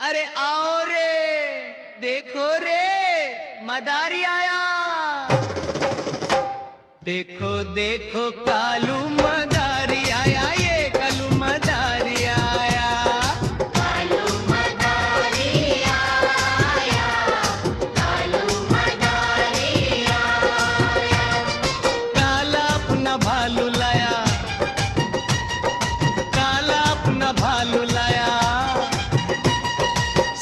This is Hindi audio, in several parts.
अरे आओ रे, देखो रे, मदारी आया। देखो देखो कालू मदारी आया, ये कालू मदारी आया। कालू मदारी आया, कालू मदारी आया। काला अपना भालू लाया, काला अपना भालू लाया।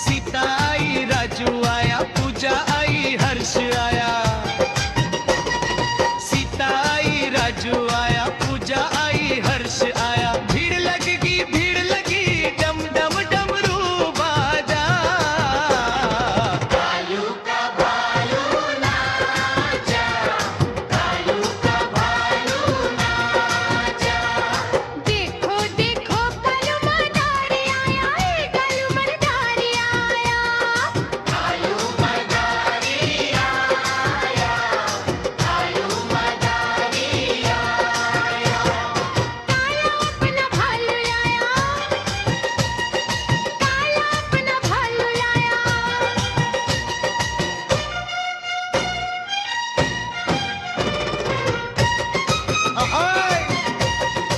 सीता आई, राजू आया, पूजा आई, हर्ष आया। सीता आई, राजू आया, पूजा आई, हर्ष आया। भीड़ लगी, डम डम डमरू बाजा। कालू का भालू नाचा, कालू का भालू नाचा। देखो देखो कालू मदारी आया, कालू मदारी आया। कालू मदारी आया, कालू मदारी आया। काला अपना भालू लाया, काला अपना भालू लाया। अहोय,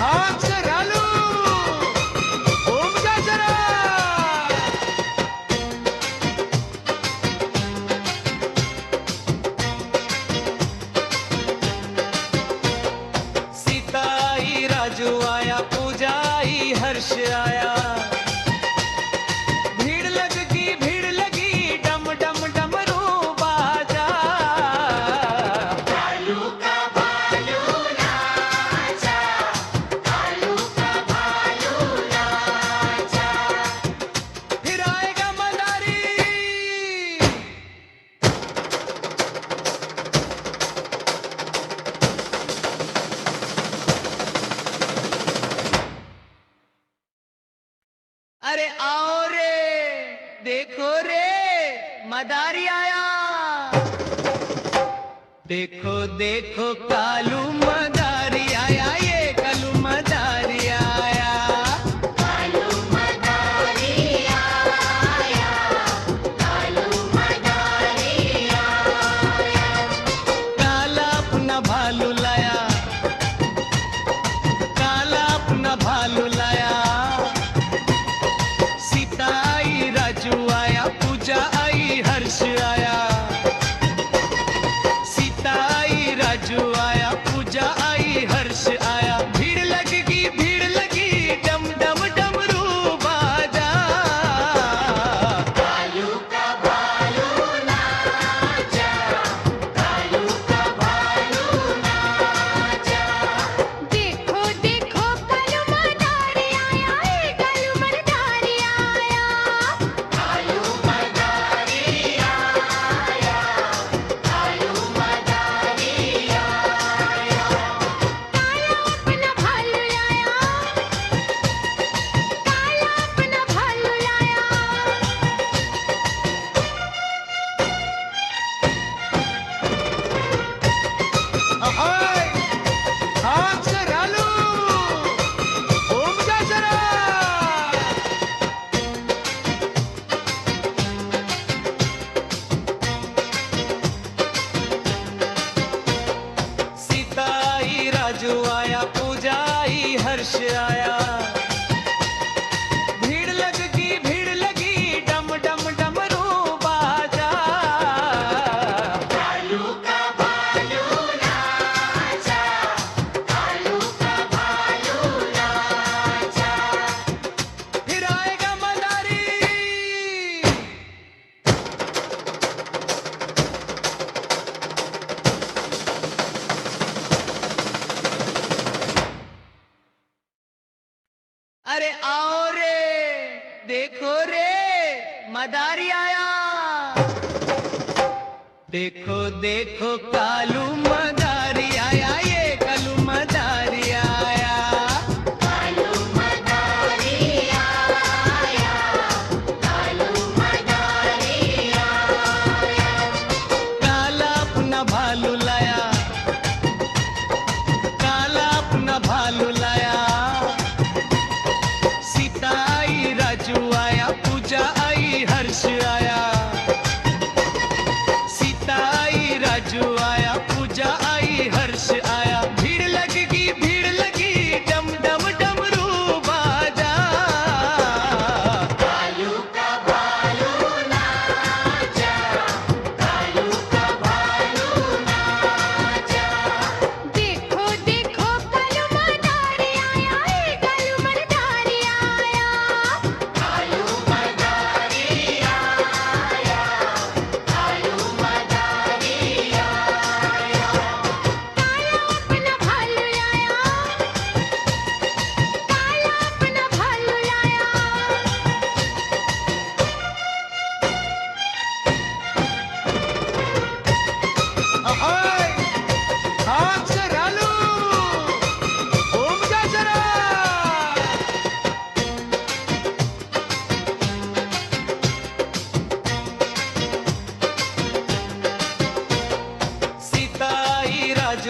हाथ से रालू, घूम जा जरा। सीता आई, राजू आया, पूजा आई, हर्ष आया। भीड़ लगी, डम डम डमरू बाजा। कालू का भालू नाचा, कालू का भालू नाचा। फिर आएगा मदारी। अरे आओ रे, देखो रे, मदारी आया। देखो देखो कालू मदारी आया, ये कालू मदारी आया। कालू मदारी आया, कालू मदारी आया। काला अपना भालू लाया, काला अपना भालू लाया। सीता आई, राजू आया, पूजा आई, हर्ष आया। सीता आई, राजू आया, पूजा आई, हर्ष आया। भीड़ लगी, डम डम डमरू बाजा। कालू का भालू नाचा, कालू का भालू नाचा। देखो देखो कालू मदारी आया, कालू मदारी आया। कालू मदारी आया, कालू मदारी आया। काला अपना भालू लाया, काला अपना भालू लाया। अहोय, हाथ से रालू, घूम जा जरा। सीता आई, राजू आया, पूजा आई, हर्ष आया। भीड़ लगी, डम डम डमरू बाजा। कालू का भालू नाचा, कालू का भालू नाचा। फिर आएगा मदारी। अरे आओ रे, देखो रे, मदारी आया। देखो देखो कालू मदारी आया, ये कालू मदारी आया। कालू मदारी आया, कालू मदारी आया। काला अपना भालू लाया, काला अपना भालू लाया। सीता आई, राजू आया, पूजा आई,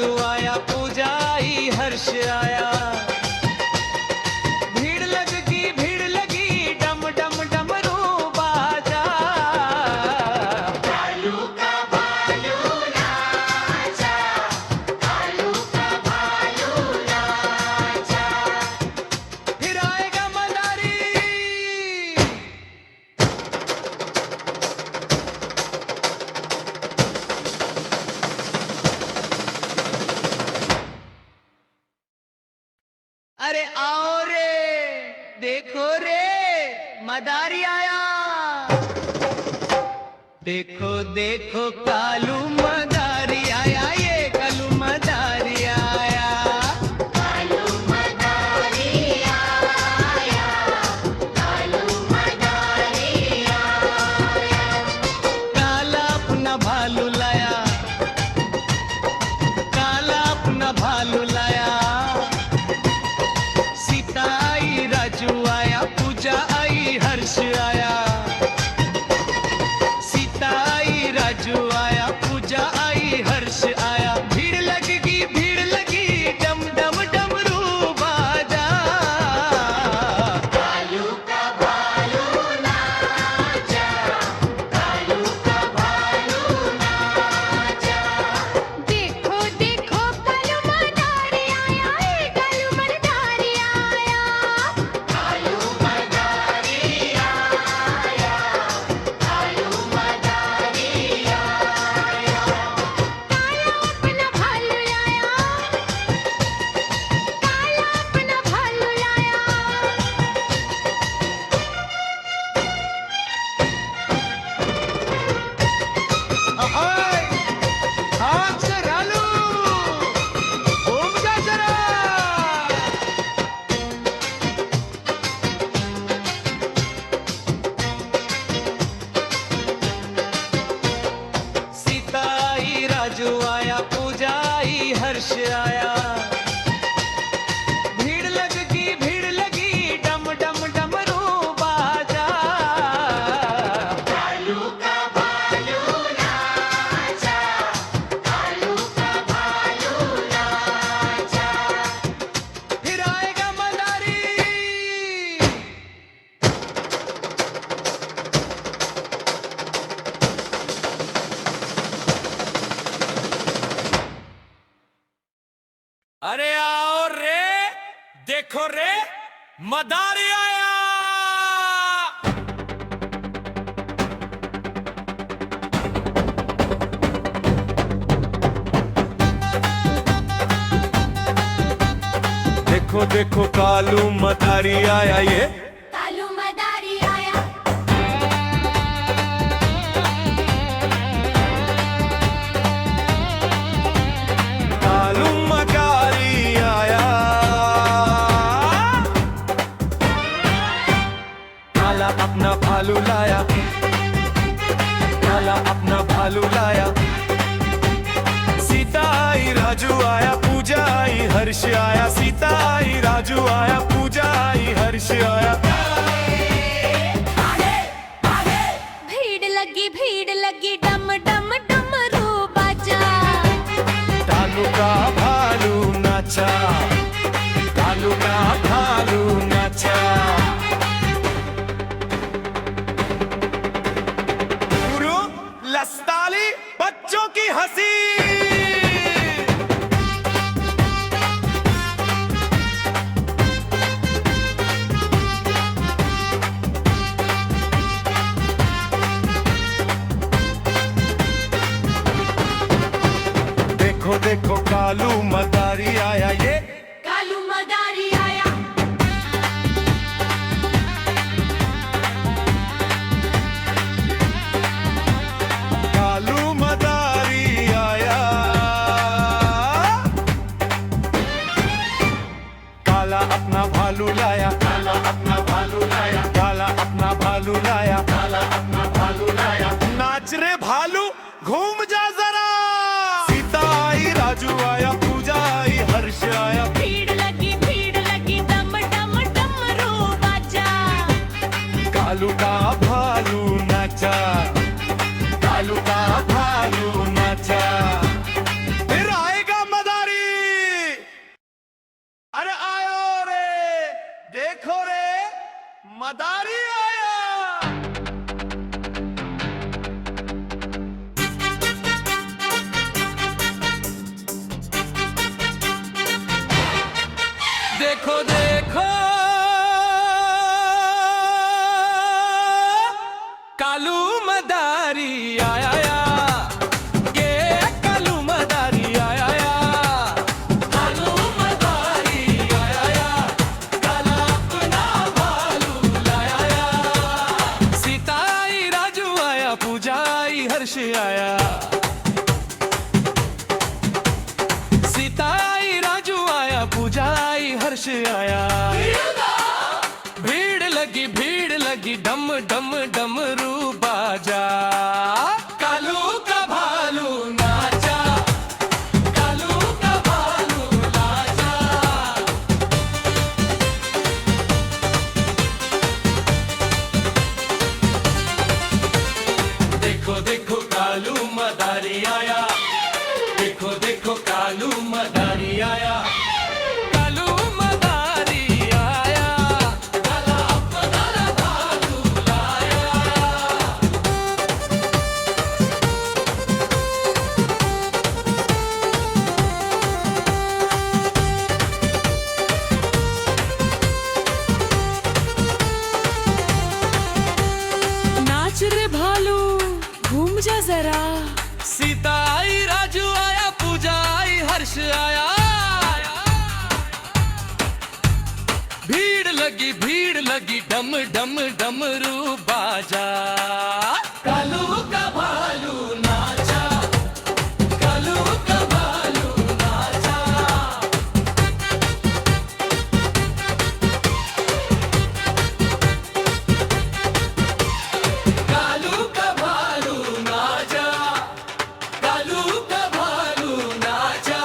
राजू आया, पूजा आई, हर्ष आया। भीड़ लगी, डम डम डमरू बाजा। कालू का भालू नाचा, कालू का भालू नाचा। फिर आएगा मदारी। अरे आओ रे, देखो रे, मदारी आया। देखो देखो कालू मदारी आया, ये कालू मदारी आया। कालू मदारी आया, कालू मदारी आया। काला अपना भालू लाया, काला अपना भालू लाया। सीता आई, राजू आया, पूजा आई, हर्ष आया। सीता आई, राजू आया, पूजा आई, हर्ष आया। भीड़ लगी, डम डम डमरू बाजा। कालू का भालू नाचा, कालू का भालू नाचा। देखो देखो कालू मदारी आया, ए कालू मदारी आया। कालू मदारी आया, कालू मदारी आया। काला अपना भालू लाया, काला अपना भालू लाया। अहाय, हाथ से रालू, घूम जा जरा। सीता आई, राजू आया, पूजा आई, हर्ष आया। भीड़ लगी, डम डम डमरू बाजा। कालू का भालू नाचा, कालू का भालू नाचा। फिर आएगा मदारी। अरे आओ रे, देखो रे, मदारी आया। देखो देखो कालू मदारी आया, ये कालू मदारी आया। कालू मदारी आया। काला अपना भालू लाया, काला अपना भालू लाया। सीता आई, राजू आया, पूजा आई, हर्ष आया। सीता आई, राजू आया, पूजा आई, हर्ष आया। भीड़ लगी, डम डम डमरू बाजा। कालू का भालू नाचा, कालू का भालू नाचा। गुरु लस्ताली बच्चों की हंसी। देखो देखो कालू मदारी आया, ये कालू मदारी आया। कालू मदारी आया। काला अपना भालू लाया, काला अपना भालू लाया। काला अपना भालू लाया, काला अपना भालू लाया। नाच रे भालू, घूम जा जरा। सीता आई, राजू आया, पूजा आई, हर्ष आया। भीड़ लगी, डम डम डमरू बाजा। कालू का भालू नाचा, कालू का भालू नाचा। फिर आएगा मदारी। कालू मदारी आया या ये कालू मदारी आया या कालू मदारी आया या काला अपना भालू लाया या सीता आई राजू आया पूजा आई हर्ष आया सीता आई राजू आया पूजा आई हर्ष आया भीड़ लगी डम डम डमरू बाजा कालू का भालू नाचा कालू का भालू नाचा देखो देखो कालू मदारी आया देखो देखो कालू मदारी आया कालू मदारी आया काला अपना भालू लाया नाच रे भालू घूम जा जरा सीता आई राजू आया पूजा आई हर्ष आया भीड़ लगी डम डम डमरू बाजा कालू का भालू नाचा कालू का भालू नाचा कालू का भालू नाचा कालू का भालू नाचा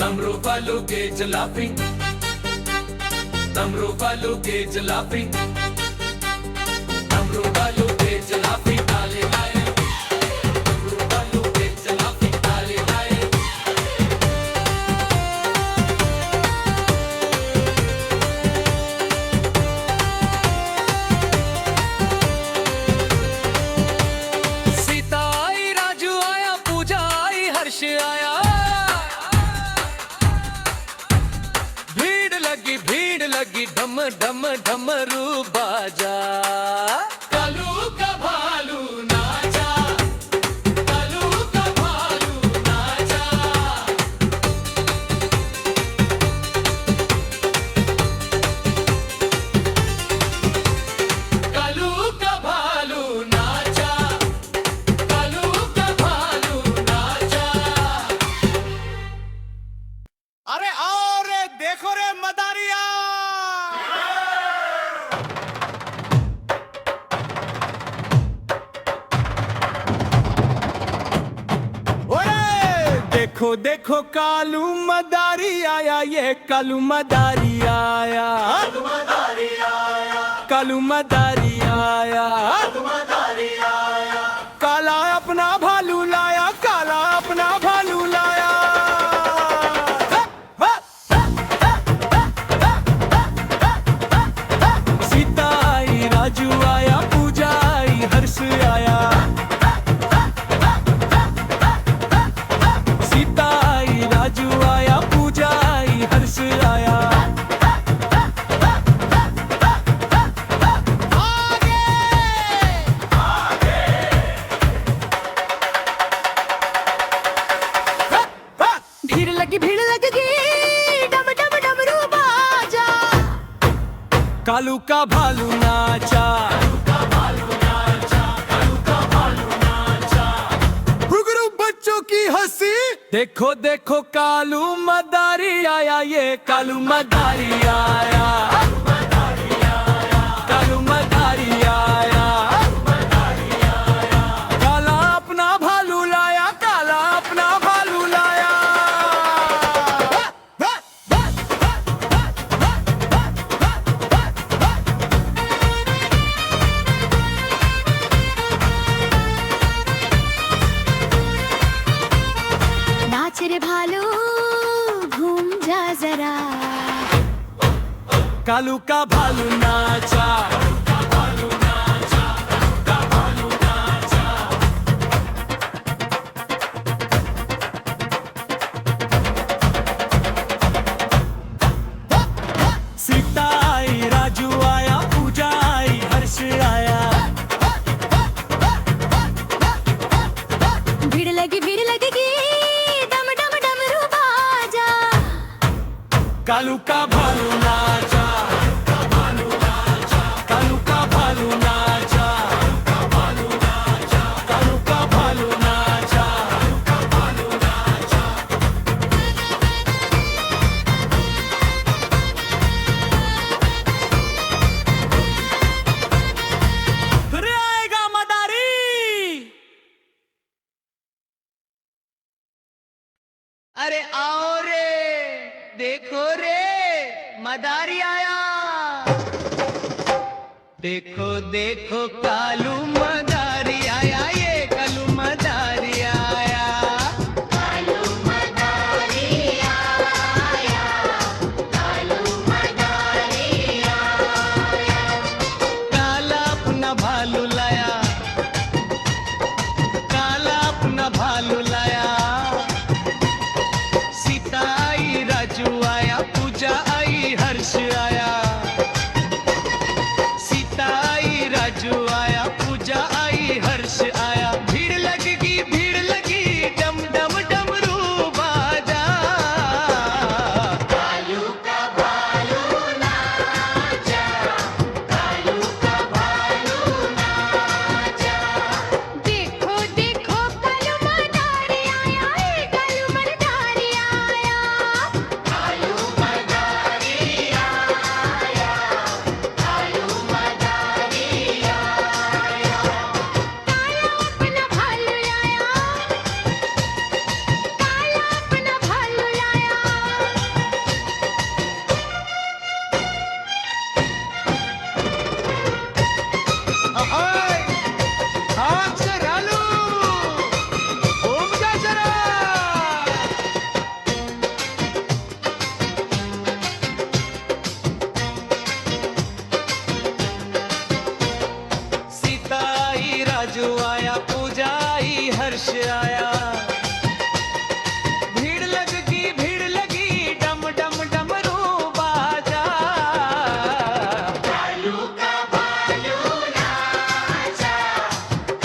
तमरू फालू के जलाफी तमरू फालू के जलाफी तमरू फालू के जलाफी ताले लाए तमरू फालू के जलाफी ताले लाए सीता आई राजू आया पूजा आई हर्ष आया भीड़ लगी डम डम डमरू बाजा कालू का भालू नाचा कालू का भालू नाचा कालू का भालू नाचा कालू का भालू नाचा अरे आओ रे देखो रे मदारिया ओए देखो देखो कालू मदारी आया ये कालू मदारी आया कालू मदारी आया कालू मदारी आया कालू मदारी आया काला अपना भालू लाया काला अपना भालू लाया सीता आई राजू आया पूजा आई हर्ष आया सीता आई राजू आया पूजा आई हर्ष आया भीड़ लगी डम डम डमरू बाजा कालू का भालू नाचा रुगरू बच्चों की हंसी देखो देखो कालू मदारी आया ये कालू मदारी आया कालू मदारी आया काला अपना भालू लाया काला अपना भालू लाया नाच रे भालू घूम जा जरा कालू का भालू नाचा कालू का भालू नाचा, कालू का भालू नाचा, कालू का भालू नाचा। फिर आएगा मदारी। अरे आओ रे, देखो रे, मदारी आया। देखो देखो कालू मदारी आया, ये कालू मदारी आया। कालू मदारी आया, कालू मदारी आया। काला अपना भालू लाया, काला अपना भालू लाया। सीता आई, राजू आया, पूजा आई, हर्ष आया। सीता आई, राजू आया, पूजा आई, हर्ष आया। भीड़ लगी, डम डम डमरू बाजा। कालू का भालू नाचा, कालू का भालू नाचा। देखो देखो कालू मदारी आया, ये कालू मदारी आया। कालू मदारी आया, कालू मदारी आया। काला अपना भालू लाया, काला अपना भालू लाया। अहाय, आग से रालू, घूम जा जरा। सीता आई, राजू आया, पूजा आई, हर्ष आया। भीड़ लगी, डम डम डमरू बाजा। कालू का भालू नाचा,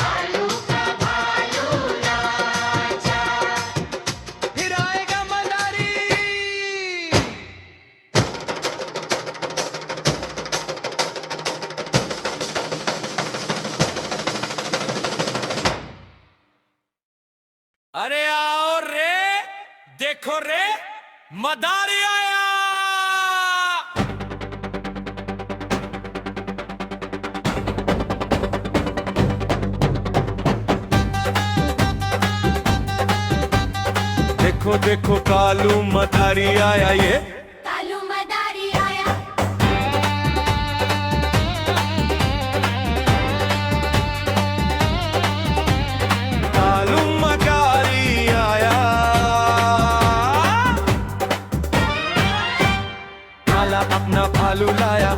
कालू का भालू नाचा। फिर आएगा मदारी। अरे आओ रे, देखो रे, मदारी आया। देखो देखो कालू मदारी आया, ये कालू मदारी आया। कालू मदारी आया। काला अपना भालू लाया,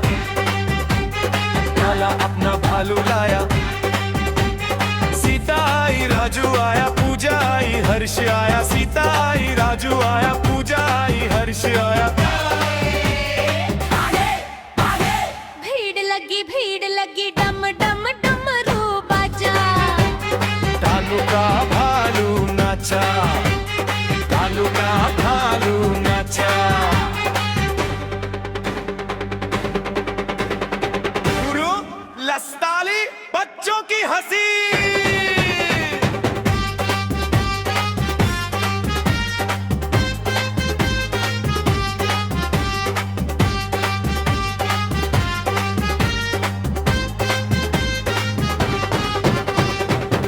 काला अपना भालू लाया। सीता आई, राजू आया, पूजा आई, हर्ष आया। सीता आई, राजू आया, पूजा आई, हर्ष आया। भीड़ लगी, डम डम डमरू बाजा। कालू का भालू नाचा, कालू का भालू नाचा। गुरु लस्ताली बच्चों की हंसी।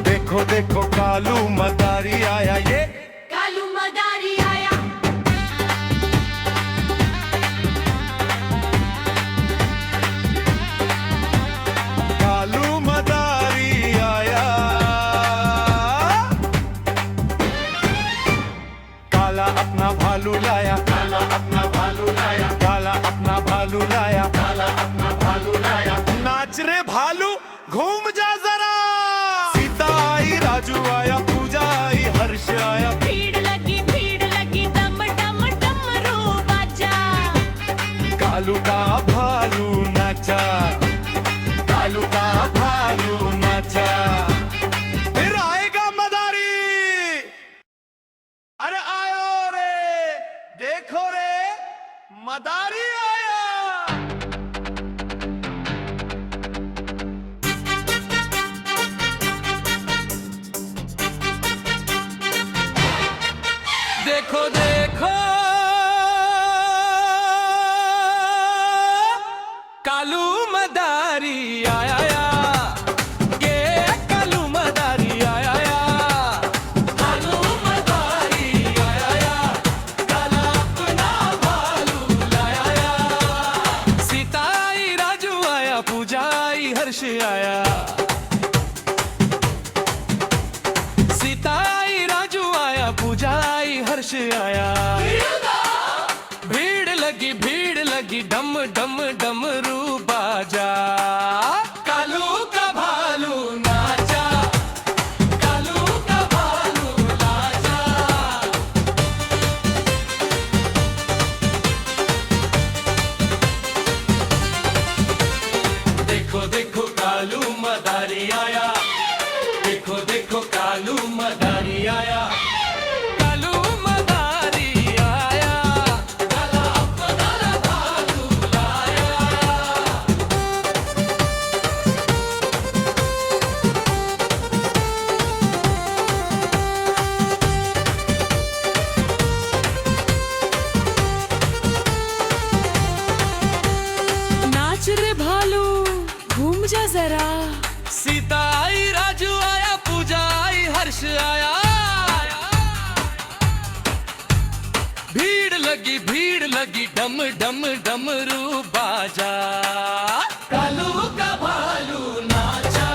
देखो देखो कालू मदारी आया, ये कालू मदारी आया। कालू मदारी आया। काला अपना भालू लाया, काला अपना भालू लाया, काला अपना भालू लाया, काला अपना भालू लाया। नाच रे भालू, घूम जा जरा। सीता आई, राजू आया, पूजा आई, हर्ष आया। भीड़ लगी, डम डम डमरू बाजा। कालू का भालू नाचा, कालू का भालू नाचा। फिर आएगा मदारी। अरे आयो रे, देखो रे, मदारी आया। देखो देखो कालू मदारी आया या, ये कालू मदारी आया या, कालू मदारी आया या, काला अपना भालू लाया या। सीता आई राजू आया, पूजा आई हर्ष आया। सीता आई राजू आया, पूजा आई हर्ष आया। भीड़ लगी डम डम डमरू बाजा, कालू का भालू नाचा, कालू का भालू नाचा। देखो देखो कालू मदारी आया, देखो देखो कालू मदारी आया, कालू मदारी आया, काला अपना भालू लाया। नाच रे भालू घूम जा जरा। सीता आई राजू आया, पूजा आई हर्ष आया। भीड़ लगी डम डम डमरू बाजा, कालू का भालू नाचा,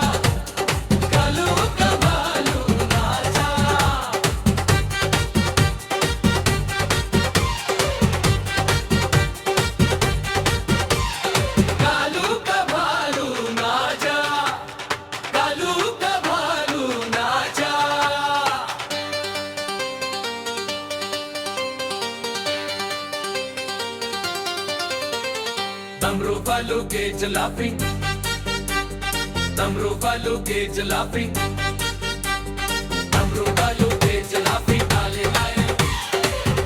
कालू का भालू नाचा। कालू का भालू नाचा, कालू का भालू नाचा। तमरू फालू के जलाफी, तमरू फालू के जलाफी, तमरू फालू के जलाफी ताले लाए,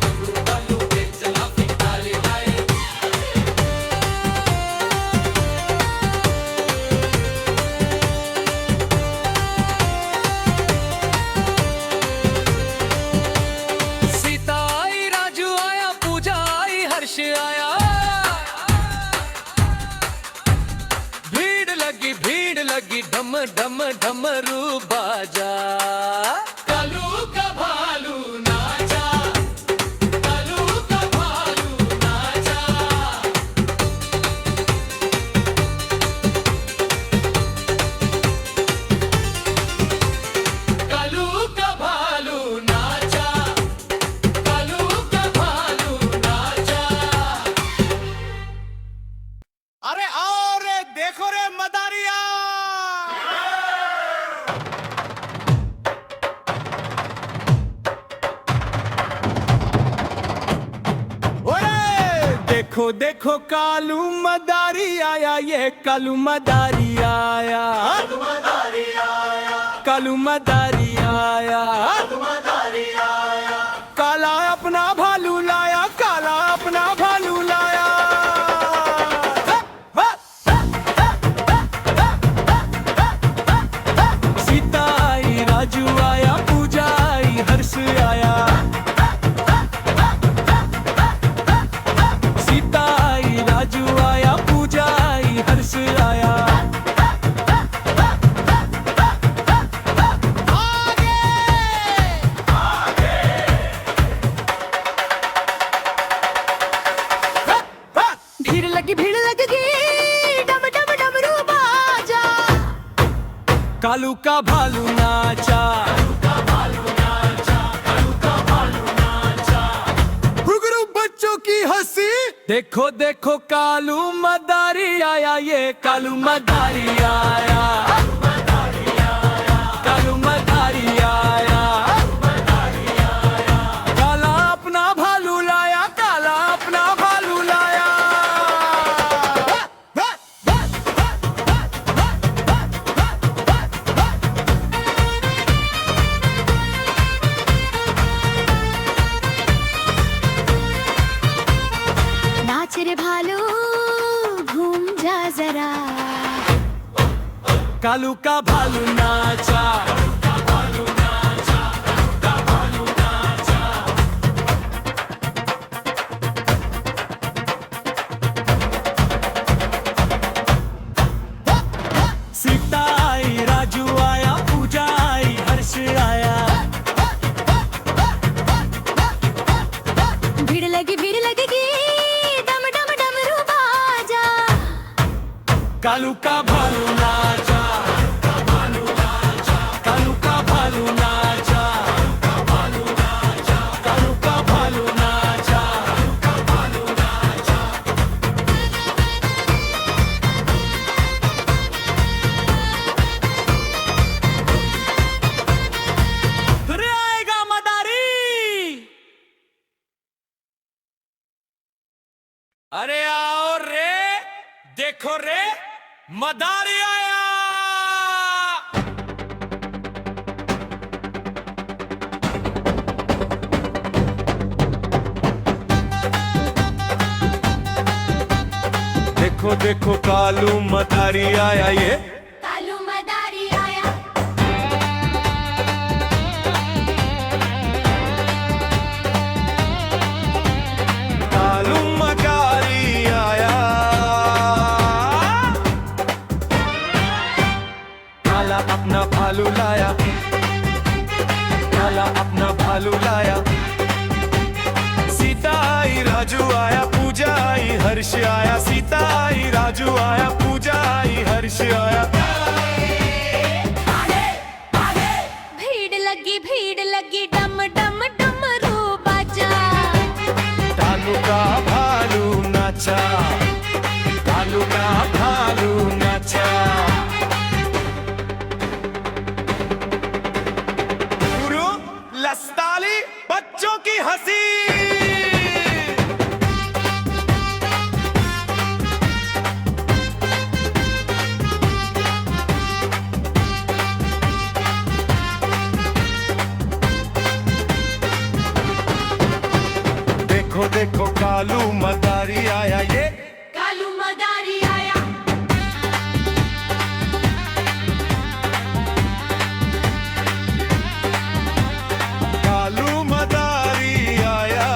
तमरू फालू के जलाफी ताले लाए। सीता आई राजू आया, पूजा आई हर्ष आया। भीड़ लगी डम डम डमरू बाजा, कालू का भालू नाचा, कालू का भालू नाचा। कालू का भालू नाचा, कालू का भालू नाचा। अरे आओ रे, देखो रे मदारिया। देखो देखो कालू मदारी आया, ये कालू मदारी आया, कालू मदारी आया, कालू मदारी आया, कालू मदारी आया। काला अपना भालू लाया, काला अपना भालू लाया। सीता आई राजू आया, पूजा आई हर्ष आया। सीता आई राजू आया, पूजा आई हर्ष आया। भीड़ लगेगी डम डम डमरू बाजा, कालू का भालू नाचा, घुघरू बच्चों की हंसी। देखो देखो कालू मदारी आया, ये कालू मदारी आया, कालू मदारी आया। काला अपना भालू लाया, काला अपना भालू लाया। नाच रे भालू घूम जा जरा कालू का भालू नाचा सीता आई, राजू आया, पूजा आई, हर्ष आया। भीड़ लगेगी डम डम डमरू बाजा कालू का भालू नाचा कालू का भालू नाचा कालू का भालू नाचा फिर आएगा मदारी। अरे आओ रे, देखो रे, मदारी आया। देखो देखो कालू मदारी आया ये कालू मदारी आया कालू मदारी आया। काला अपना भालू लाया, काला अपना भालू लाया। सीता आई, राजू आया, पूजा आई, हर्ष आया। सीता आई, राजू आया, पूजा आई, हर्ष आया। भीड़ लगी डम डम डमरू बाजा कालू का भालू नाचा कालू का भालू नाचा। गुरु लस्ताली बच्चों की हंसी। देखो देखो कालू मदारी आया ये कालू मदारी आया कालू मदारी आया।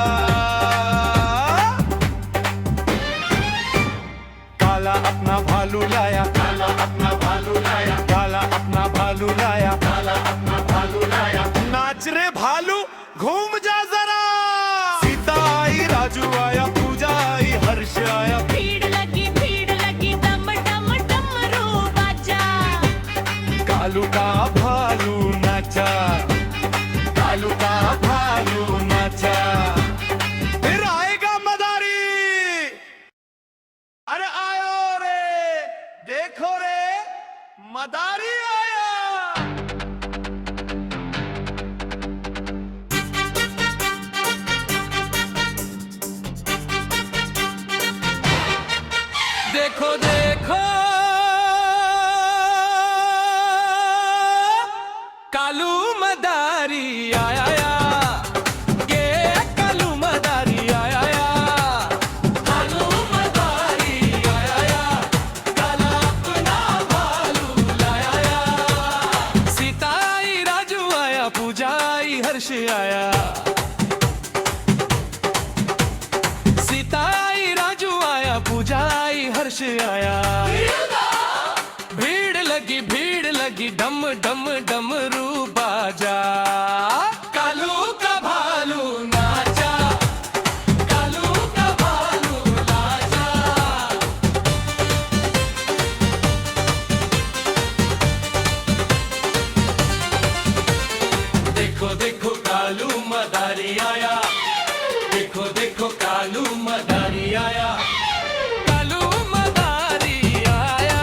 काला अपना भालू लाया, काला अपना भालू लाया, काला अपना भालू लाया, काला अपना भालू लाया। नाच रे भालू घूम जा जरा। सीता आई, राजू आया, पूजा आई, हर्ष आया। भीड़ लगी डम डम डमरू बाजा कालू का भालू नाचा कालू का भालू नाचा। फिर आएगा मदारी। अरे आयो रे, देखो रे, मदारी आया। देखो देखो कालू मदारी आया या ये कालू मदारी आया या कालू मदारी आया या काला अपना भालू लाया या। सीता आई, राजू आया, पूजा आई, हर्ष आया। सीता आई, राजू आया, पूजा आई, हर्ष आया। भीड़ लगी डम डम डमरू बाजा कालू का भालू नाचा कालू का भालू नाचा। देखो देखो कालू मदारी आया, देखो देखो कालू मदारी आया। कालू मदारी आया,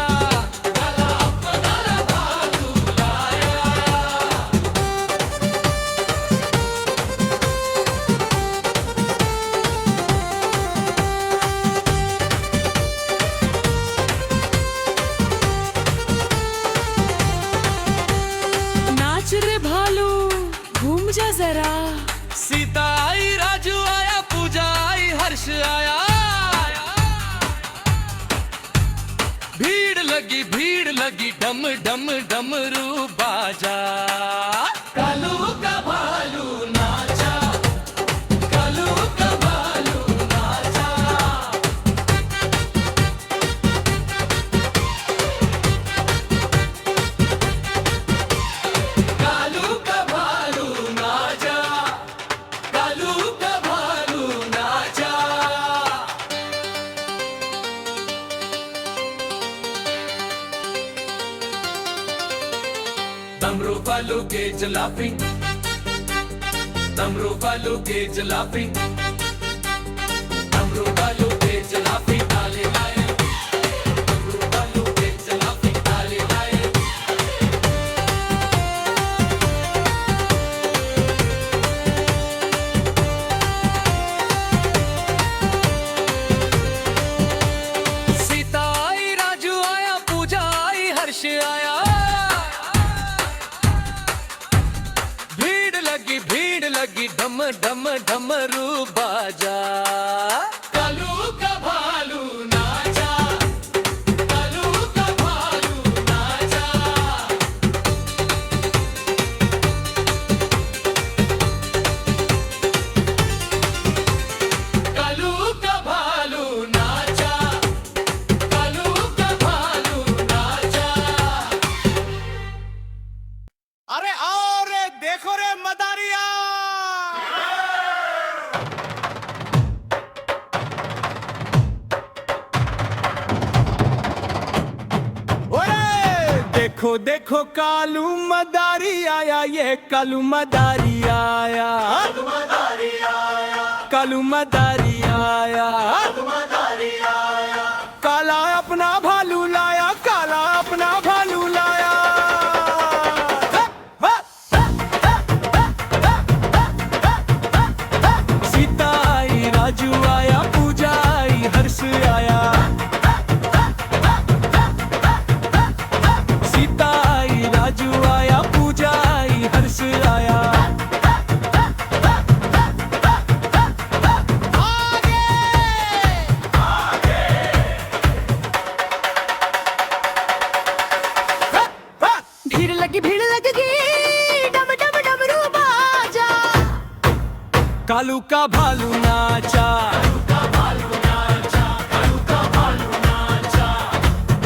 काला अपना भालू लाया। लगी भीड़ लगी डम डम डमरू बाजा कालू का भालू नाचा कालू का भालू नाचा कालू का भालू नाचा कालू का भालू नाचा Tamru falu gauge laughing Tamru falu gauge laughing Tamru falu gauge laughing tale laye Tamru falu gauge laughing tale laye Sita आई राजू आया पूजा आई हर्ष आया भीड़ लगी ढम ढम ढमरू बाजा कालू का भालू नाचा कालू का भालू नाचा कालू का भालू नाचा कालू का भालू नाचा अरे आओ रे देखो रे मदारिया ओए देखो देखो कालू मदारी आया ये कालू मदारी आया कालू मदारी आया काला अपना भालू लाया काला अपना भालू लाया सीता आई राजू आया पूजा आई हर्ष आया सीता आई राजू आया पूजा आई हर्ष आया भीड़ लगी डम डम डमरू बाजा कालू का भालू नाचा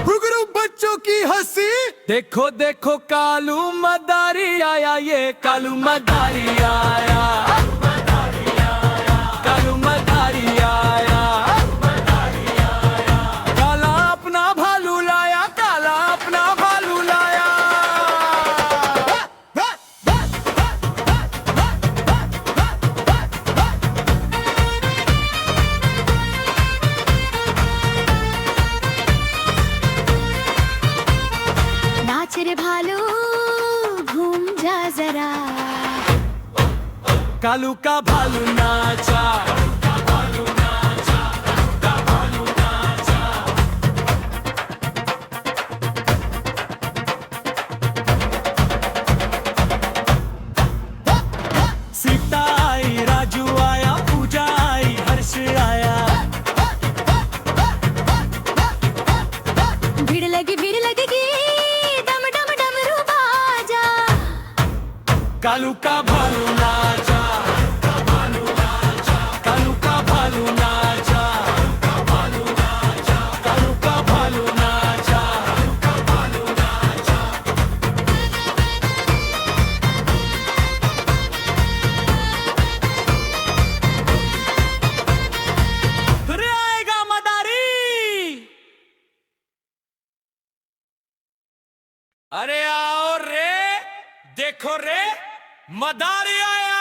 घुघरू बच्चों की हंसी देखो देखो कालू मदारी आया ये कालू मदारी आया कालू मदारी आया काला अपना भालू लाया काला अपना भालू लाया नाच रे भालू घूम जा जरा कालू का भालू नाचा सीता आई राजू आया पूजा आई हर्ष आया भीड़ लगेगी डम डम डमरू बाजा कालू का भालू नाचा कालू का भालू नाचा कालू का भालू नाचा रे आएगा मदारी अरे आओ रे देखो रे मदारी आया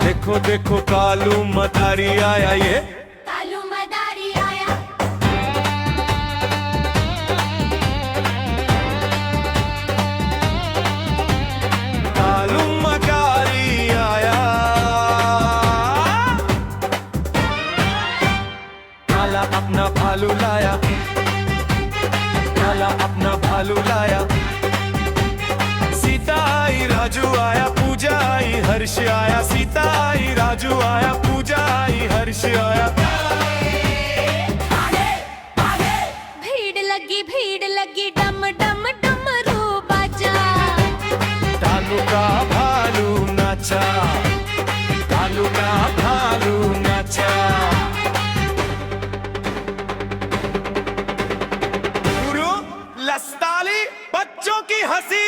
देखो देखो कालू मदारी आया ये कालू मदारी आया कालू मदारी आया काला अपना भालू लाया काला अपना भालू लाया सीता सीता आई राजू आया पूजा आई हर्ष आया सीता आई राजू आया पूजा आई हर्ष आया भीड़ लगी डम डम डमरू बाजा तालुका भालू नाचा तालुका भालू नाचा गुरु लस्ताली बच्चों की हंसी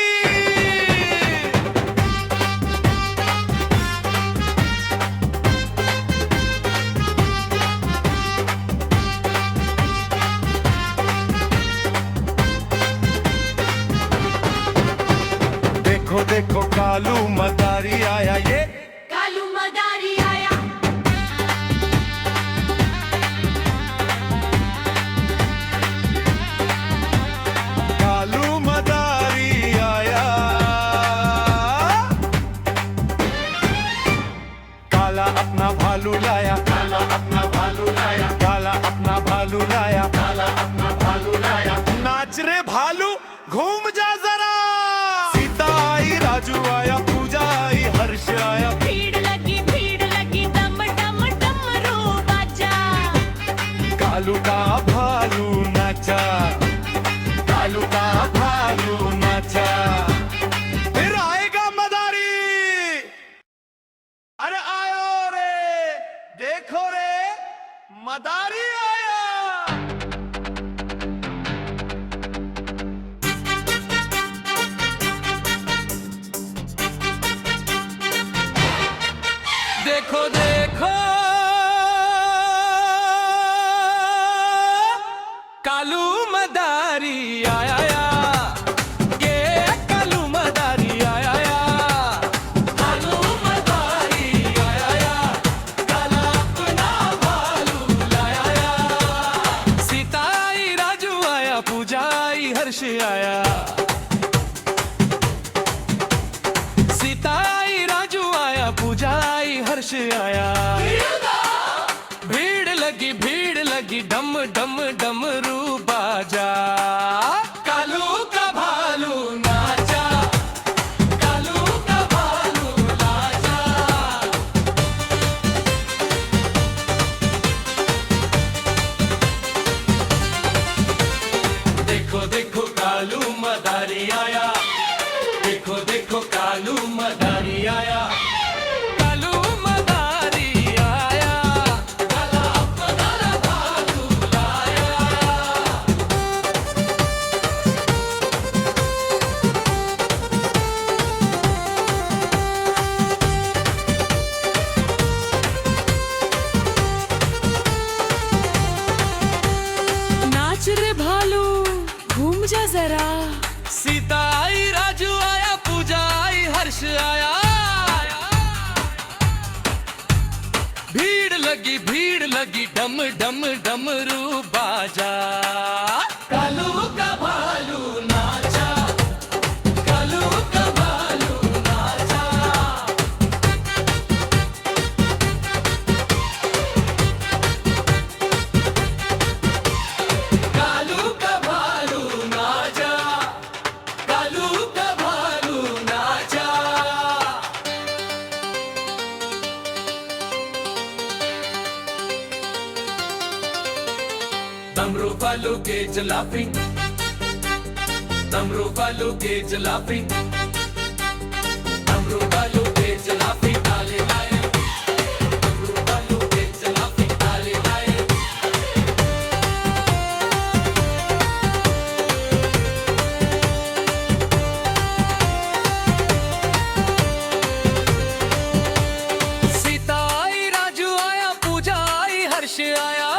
देखो देखो कालू मदारी आया ये कालू मदारी आया कालू मदारी आया काला अपना भालू लाया काला अपना भालू लाया काला अपना भालू लाया काला अपना भालू लाया नाच रे भालू घूम जा जरा सीता आई राजू आया पूजा आई हर्ष आया भीड़ लगी डम डम डमरू बाजा कालू का भालू नाचा कालू का भालू नाचा फिर आएगा मदारी अरे आयो रे देखो रे मदारी आया देखो देखो कालू मदारी आया या ये कालू मदारी आया या कालू मदारी आया या काला अपना भालू लाया या सीता आई राजू आया पूजा आई हर्ष आया सीता आई राजू आया पूजा आई हर्ष आया भीड़ लगी डम डम डमरू बाजा कालू का भालू नाचा कालू का भालू नाचा देखो देखो कालू मदारी आया देखो देखो कालू मदारी आया कालू मदारी आया काला अपना भालू लाया नाच रे भालू घूम जा जरा सीता आई राजू आया पूजा आई हर्ष आया भीड़ लगी डम डम डमरू बाजा कालू का भालू नाचा कालू का भालू नाचा कालू का भालू नाचा कालू का भालू नाचा तमरू फालू के जलाफी तमरू फालू के जलाफी तमरू फालू के जलाफी ताले लाए तमरू फालू के जलाफी ताले लाए सीता आई राजू आया पूजा आई हर्ष आया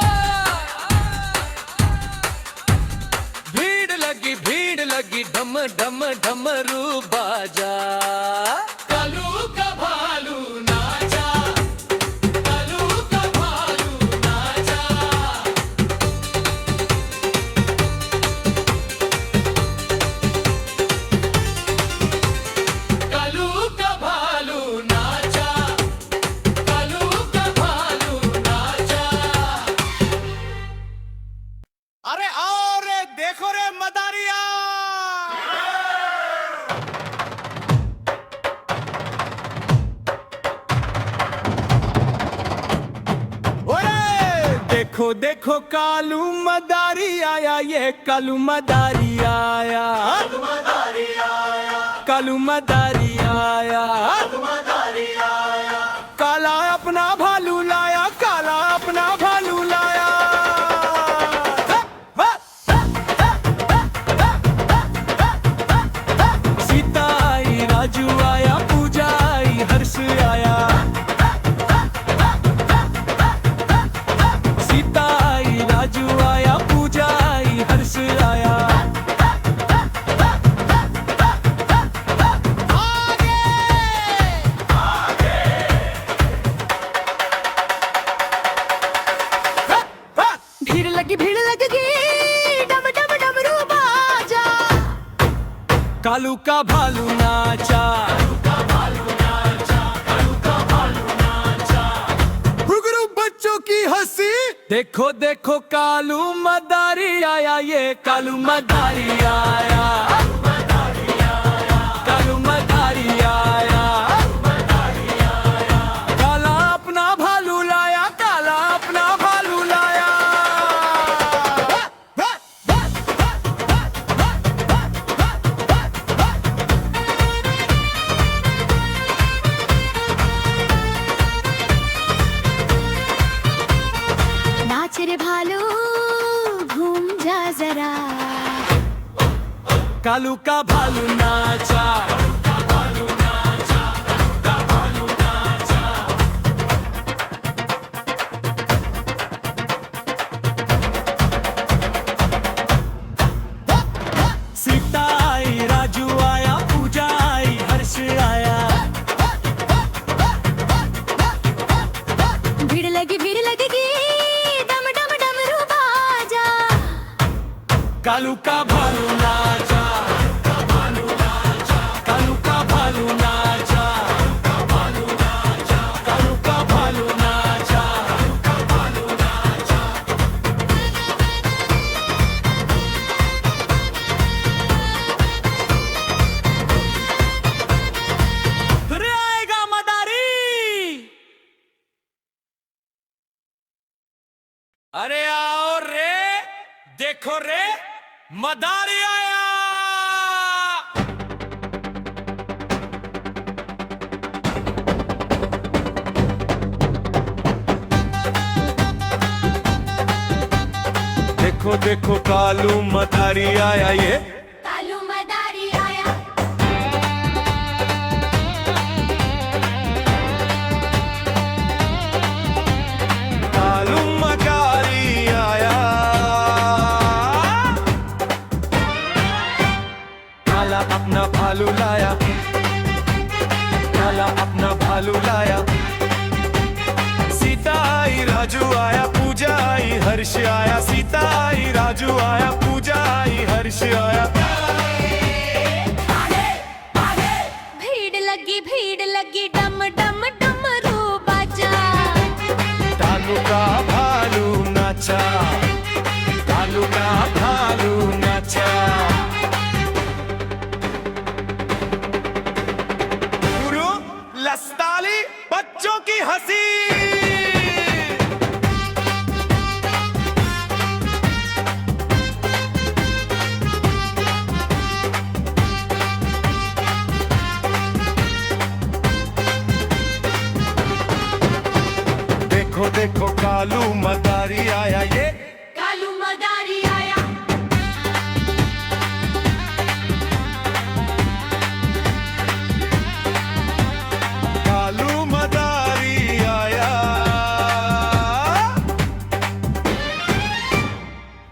भीड़ लगी डम डम डमरू बाजा कालू का भालू नाचा कालू का भालू नाचा कालू का भालू नाचा कालू का भालू नाचा अरे आओ रे देखो रे मदारिया देखो देखो कालू मदारी आया, ये कालू मदारी आया, कालू मदारी आया, काला अपना भालू लाया, काला अपना भालू लाया। सीता आई, राजू आया, पूजा आई, हर्ष आया। सीता आई, राजू आया, पूजा आई, हर्ष आया। भीड़ लगेगी डम डम डमरू बाजा। कालू का भालू नाचा, घुघरू बच्चों की हंसी। देखो देखो कालू मदारी आया, ये कालू मदारी आया, कालू मदारी आया। काला अपना भालू लाया, काला अपना भालू लाया। नाच रे भालू घूम जा जरा। कालू का भालू नाचा, सीता आई, राजू आया, पूजा आई, हर्ष आया। भीड़ लगेगी डम डम डमरू बाजा। कालू का भालू नाचा, कालू का भालू नाचा, कालू का भालू नाचा। फिर आएगा मदारी। अरे आओ रे, देखो रे, मदारी आया। देखो देखो कालू मदारी आया, ये कालू मदारी आया। कालू मदारी आया। काला अपना भालू लाया, काला अपना भालू लाया। सीता आई, राजू आया, पूजा आई, हर्ष आया। सीता आई, राजू आया, पूजा आई, हर्ष आया। भीड़ लगी डम डम डमरू बाजा। कालू का भालू नाचा, कालू का भालू नाचा। गुरु लस्ताली बच्चों की हंसी। देखो देखो कालू मदारी आया, ये कालू मदारी आया। कालू मदारी आया।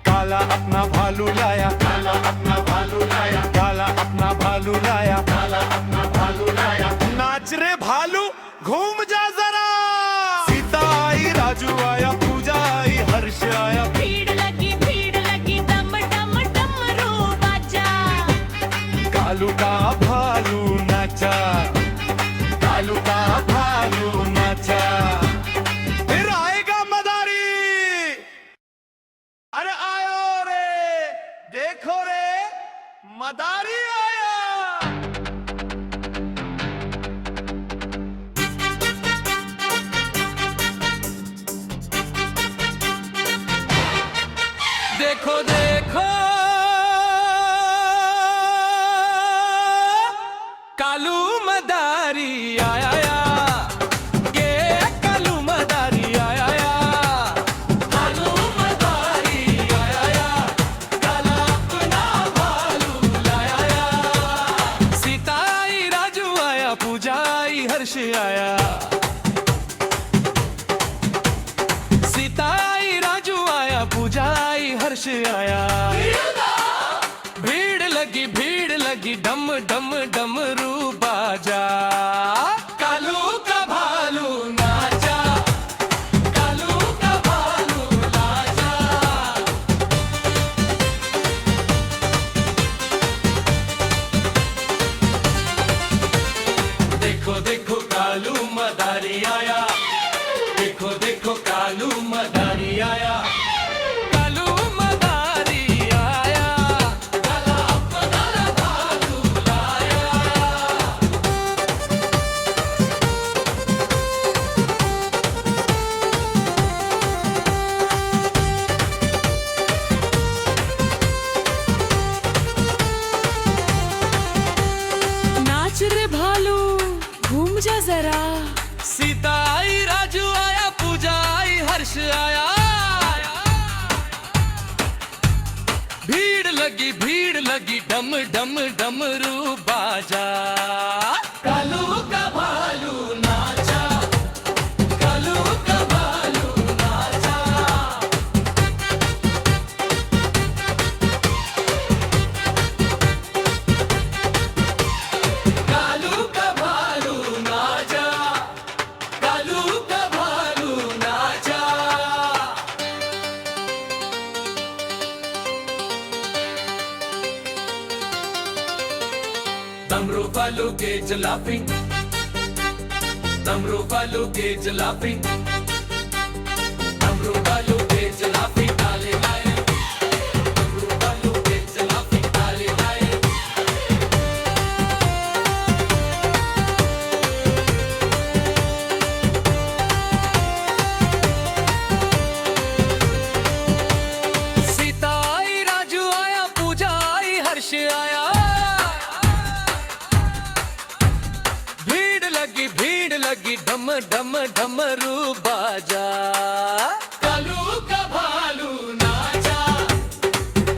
काला अपना भालू लाया, काला अपना भालू लाया, काला अपना भालू लाया, काला अपना भालू लाया। नाच रे भालू घूम जा जरा। सीता आई, राजू आया, पूजा आई, हर्ष आया। भीड़ लगी डम डम डमरू बाजा। कालू का भालू नाचा, कालू का भालू नाचा। फिर आएगा मदारी। अरे आयो रे, देखो रे, मदारी आया। देखो देखो कालू मदारी आया या ये कालू मदारी आया या कालू मदारी आया या काला अपना भालू लाया या सीता आई राजू आया पूजा आई हर्ष आया सीता आई राजू आया पूजा आई हर्ष आया भीड़ लगी डम डम डमरू बाजा कालू का भालू नाचा कालू का भालू नाचा देखो देखो कालू मदारी आया देखो देखो कालू मदारी आया कालू मदारी आया काला अपना भालू लाया नाच रे भालू घूम जा जरा सीता आई राजू आया पूजा आई हर्ष आया भीड़ लगी डम डम डमरू बाजा कालू का भालू नाचा कालू का भालू नाचा कालू का भालू नाचा कालू का भालू नाचा तमरू फालू gauge laughing तमरू फालू gauge laughing तमरू फालू gauge laughing ताले लाए तमरू फालू गेज लाफिंग ताले लाए सीता आई राजू आया पूजा आई हर्ष आया भीड़ लगी डम डम डमरू बाजा कालू का भालू नाचा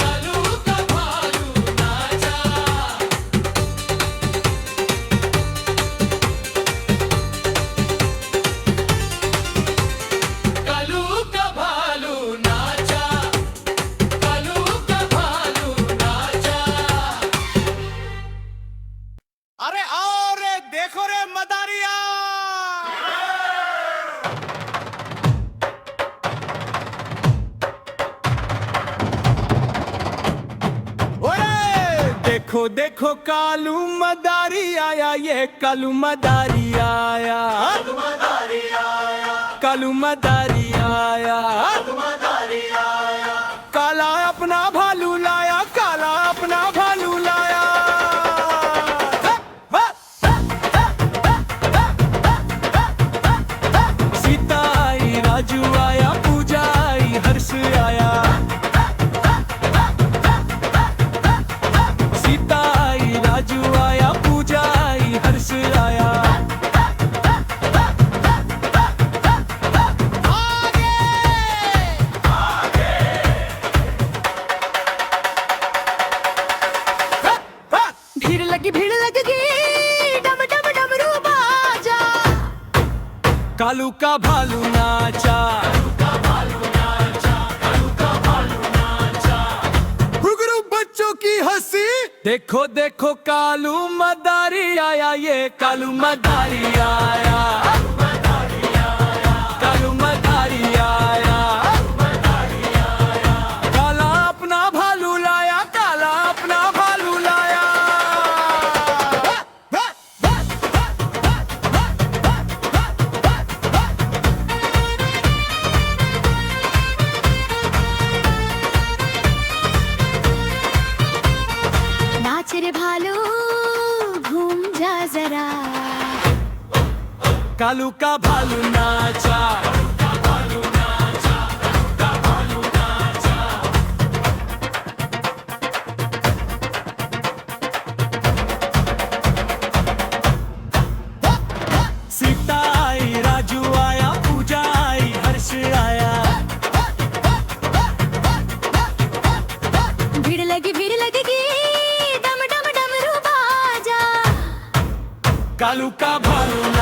कालू का भालू नाचा कालू का भालू नाचा कालू का भालू नाचा अरे आओ रे देखो रे मदारिया ओए देखो देखो कालू मदारी आया ये कालू मदारी आया कालू मदारी आया काला अपना भालू लाया काला अपना भालू लाया सीता आई राजू आया पूजा आई हर्ष आया सीता आई राजू आया पूजा आई हर्ष आया भीड़ लगी डम डम डमरू बाजा कालू का भालू नाचा घुघरू बच्चों की हंसी देखो देखो कालू मदारी आया ये कालू मदारी आया कालू मदारी आया काला अपना भालू लाया काला अपना भालू लाया नाच रे भालू घूम जा जरा कालू का भालू नाचा कालू का भालू